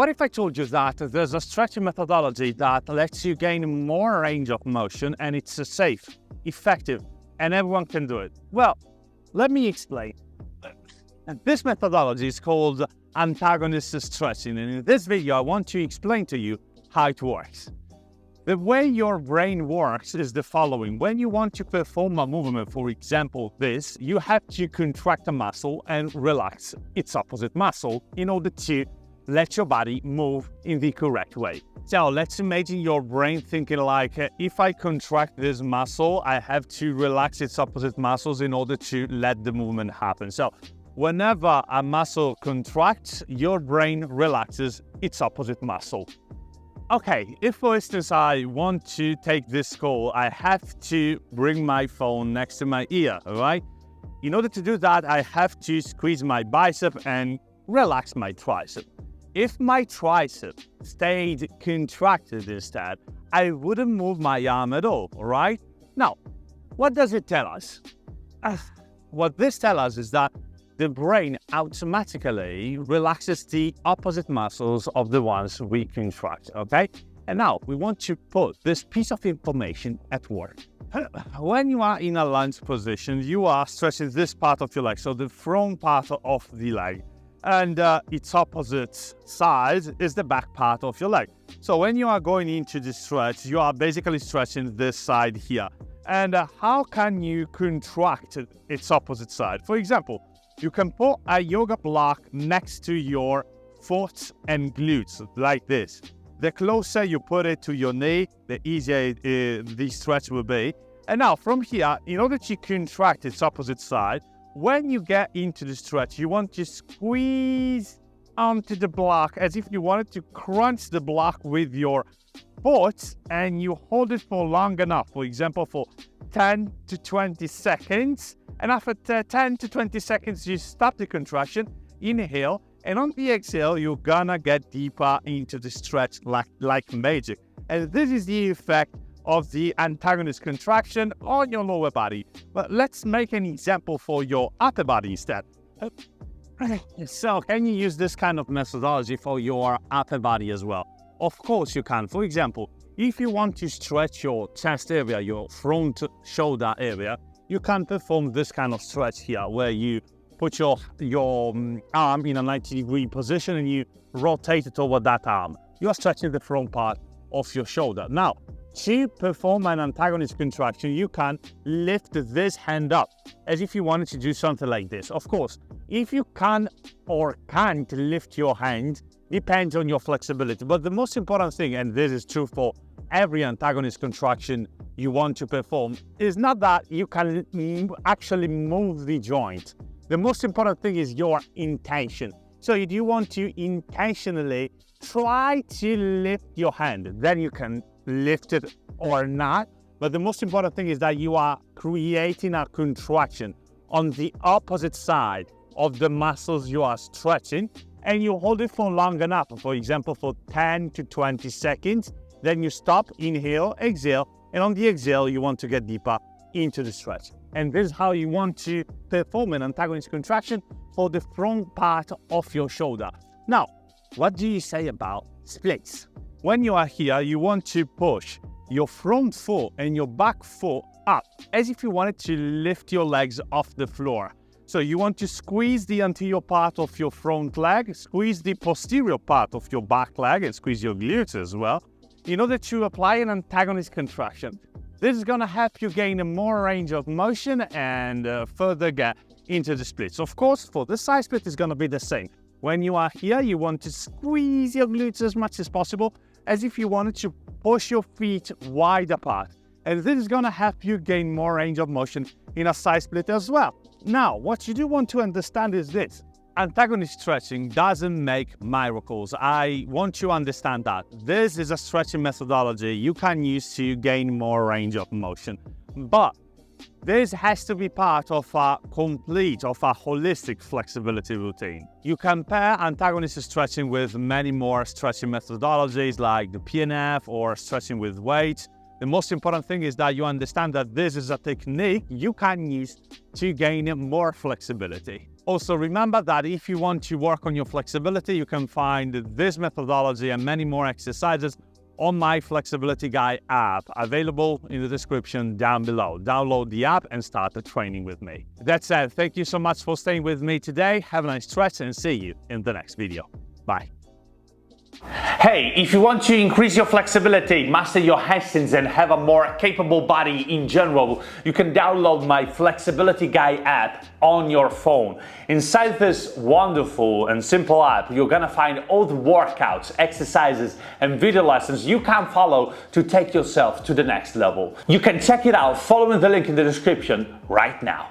What if I told you that there's a stretching methodology that lets you gain more range of motion and it's safe, effective, and everyone can do it? Well, let me explain. And this methodology is called Antagonist stretching, and in this video I want to explain to you how it works. The way your brain works is the following. When you want to perform a movement, for example this, you have to contract a muscle and relax its opposite muscle in order to let your body move in the correct way. So let's imagine your brain thinking like, if I contract this muscle, I have to relax its opposite muscles in order to let the movement happen. So whenever a muscle contracts, your brain relaxes its opposite muscle. Okay, if for instance I want to take this call, I have to bring my phone next to my ear, right? In order to do that, I have to squeeze my bicep and relax my tricep. If my tricep stayed contracted instead, I wouldn't move my arm at all, right? Now, what does it tell us? What this tells us is that the brain automatically relaxes the opposite muscles of the ones we contract, okay? And now we want to put this piece of information at work. When you are in a lunge position, you are stretching this part of your leg, so the front part of the leg. And its opposite side is the back part of your leg. So when you are going into the stretch, you are basically stretching this side here. And how can you contract its opposite side? For example, you can put a yoga block next to your foot and glutes, like this. The closer you put it to your knee, the easier the stretch will be. And now from here, in order to contract its opposite side, when you get into the stretch, you want to squeeze onto the block as if you wanted to crunch the block with your foot, and you hold it for long enough, for example, for 10 to 20 seconds. And after 10 to 20 seconds, you stop the contraction, inhale, and on the exhale, you're gonna get deeper into the stretch like magic. And this is the effect of the antagonist contraction on your lower body. But let's make an example for your upper body instead. So can you use this kind of methodology for your upper body as well? Of course you can. For example, if you want to stretch your chest area, your front shoulder area, you can perform this kind of stretch here where you put your arm in a 90-degree position and you rotate it over that arm. You are stretching the front part of your shoulder. Now, to perform an antagonist contraction, you can lift this hand up as if you wanted to do something like this. Of course, if you can or can't lift your hand, depends on your flexibility. But the most important thing, and this is true for every antagonist contraction you want to perform, is not that you can actually move the joint. The most important thing is your intention. So if you want to intentionally try to lift your hand, then you can lift it or not. But the most important thing is that you are creating a contraction on the opposite side of the muscles you are stretching, and you hold it for long enough, for example, for 10 to 20 seconds. Then you stop, inhale, exhale, and on the exhale, you want to get deeper into the stretch. And this is how you want to perform an antagonist contraction for the front part of your shoulder. Now, what do you say about splits? When you are here, you want to push your front foot and your back foot up as if you wanted to lift your legs off the floor. So you want to squeeze the anterior part of your front leg, squeeze the posterior part of your back leg, and squeeze your glutes as well, in order to apply an antagonist contraction. This is going to help you gain more range of motion and further get into the splits. Of course, for the side split, it's going to be the same. When you are here, you want to squeeze your glutes as much as possible, as if you wanted to push your feet wide apart. And this is going to help you gain more range of motion in a side split as well. Now, what you do want to understand is this. Antagonist stretching doesn't make miracles. I want you to understand that. This is a stretching methodology you can use to gain more range of motion. But this has to be part of a holistic flexibility routine. You can pair antagonist stretching with many more stretching methodologies like the PNF or stretching with weights. The most important thing is that you understand that this is a technique you can use to gain more flexibility. Also remember that if you want to work on your flexibility, you can find this methodology and many more exercises on my Flexibility Guy app, available in the description down below. Download the app and start the training with me. That said, thank you so much for staying with me today. Have a nice stretch and see you in the next video. Bye. Hey, if you want to increase your flexibility, master your handstands and have a more capable body in general, you can download my Flexibility Guy app on your phone. Inside this wonderful and simple app, you're gonna find all the workouts, exercises and video lessons you can follow to take yourself to the next level. You can check it out following the link in the description right now.